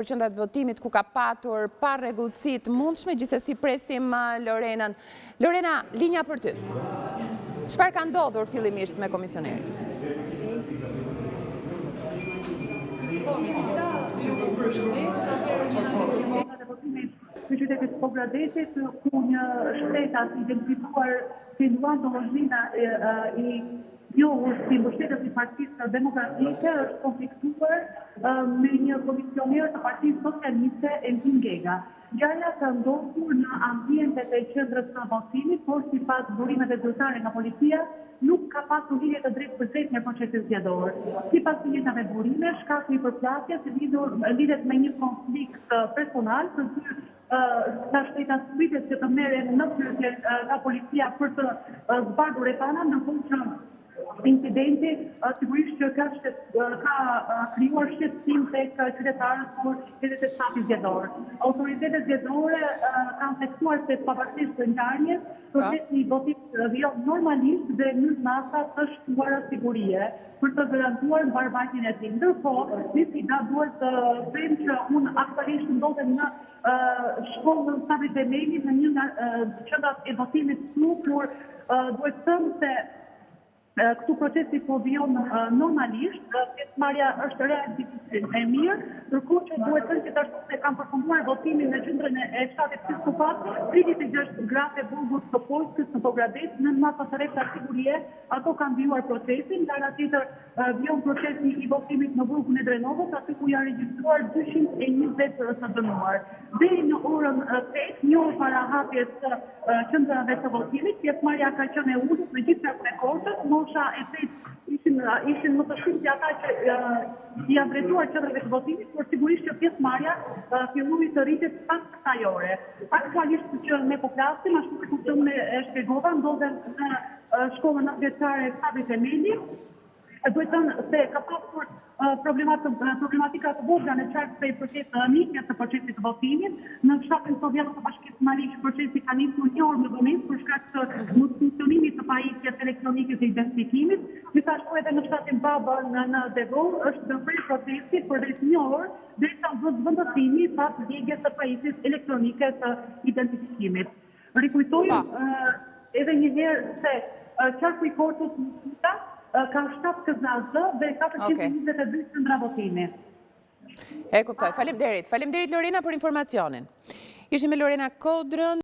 Qendrat votimit ku ka patur pa rregullsi të mundshme, gjithsesi presim Lorenën. Lorena, linja për ty. Çfarë ka ndodhur fillimisht me komisionerin? Në qytetit Pogradesit, ku një shtetas identifikuar si Luan Domozhina i njohur si mbështetës i Partisë Demokratike është konfliktuar me një komisioner të Partisë Socialiste Elvin Gega. Ngjarja ka ndodhur në ambientet e qendrës së votimit, por sipas burimeve zyrtare nga policia, nuk ka pasur lidhje të drejtë me procesin zgjedhor. Sipas njëjtave burime, shkaku i përplasjes lidhet me një konflikt personal, nga shtetas pritet që të merren në pyetje nga policia për të zbardhur rrethana, ndërkohë që incidenti sigurisht që ka krijuar shqetësim tek qytetarët, por edhe tek stafi zgjedhor. Autoritetet zgjedhore kanë theksuar se pavarësisht të ngjarjes, procesi i votimit vjen normalisht dhe në masa të shtuara sigurie për të garantuar mbarvajtjen e tij. Ndërkohë, nisida duhet të them që unë aktualisht ndodhem në shkollën Sabri Demeli në një nga qendrat e votimit këtu, por duhet të them se këtu procesi po vjen normalisht, pjesëmarrja është realisht e mirë, ndërkohë që duhet të thënë që ashtu se kanë përfunduar votimin në qendrën e fshatit Piskupat, 36 gratë e burgut të Polskës në Pogradec, në masa të rrethta sigurie, ato kanë vijuar procesin, nga ana tjetër vjen procesi i votimit në burgun e Drenovës, aty ku janë regjistruar 220 të dënuar. Deri në orën 8, një orë para hapjes së qendrave të votimit, pjesëmarrja ka qenë e ulët me gjithë rekordët. Mosha e 8 ishin më të shumë se ata që janë drejtuar qendrave të votimit, por sigurisht që pjesëmarrja filloi të rritet pas kësaj ore. Aktualisht që ne po flasim, ashtu siç e shpjegova, ndodhem në shkollën vjeçare Sabri Demeli. Duhet të thënë se ka pasur problematika të vogla në qartë se i përket nisjes së procesit të votimit. Në fshatin Sovjet të Bashkisë Maliq, procesi ka nisur një orë më vonë për shkak të mos funksionimit të pajisjes elektronike të identifikimit. Gjithashtu edhe në fshatin Baba në Devon është ndërprer procesi për rreth një orë derisa vendosimi pas djegjes së pajisjes elektronike të identifikimit. Rikujtojmë edhe një herë se qarku i kortës ka 7 këzazë dhe 422 qendra votimi. E kuptoj. Faleminderit. Faleminderit Lorena për informacionin. Ishim me Lorena Kodrën.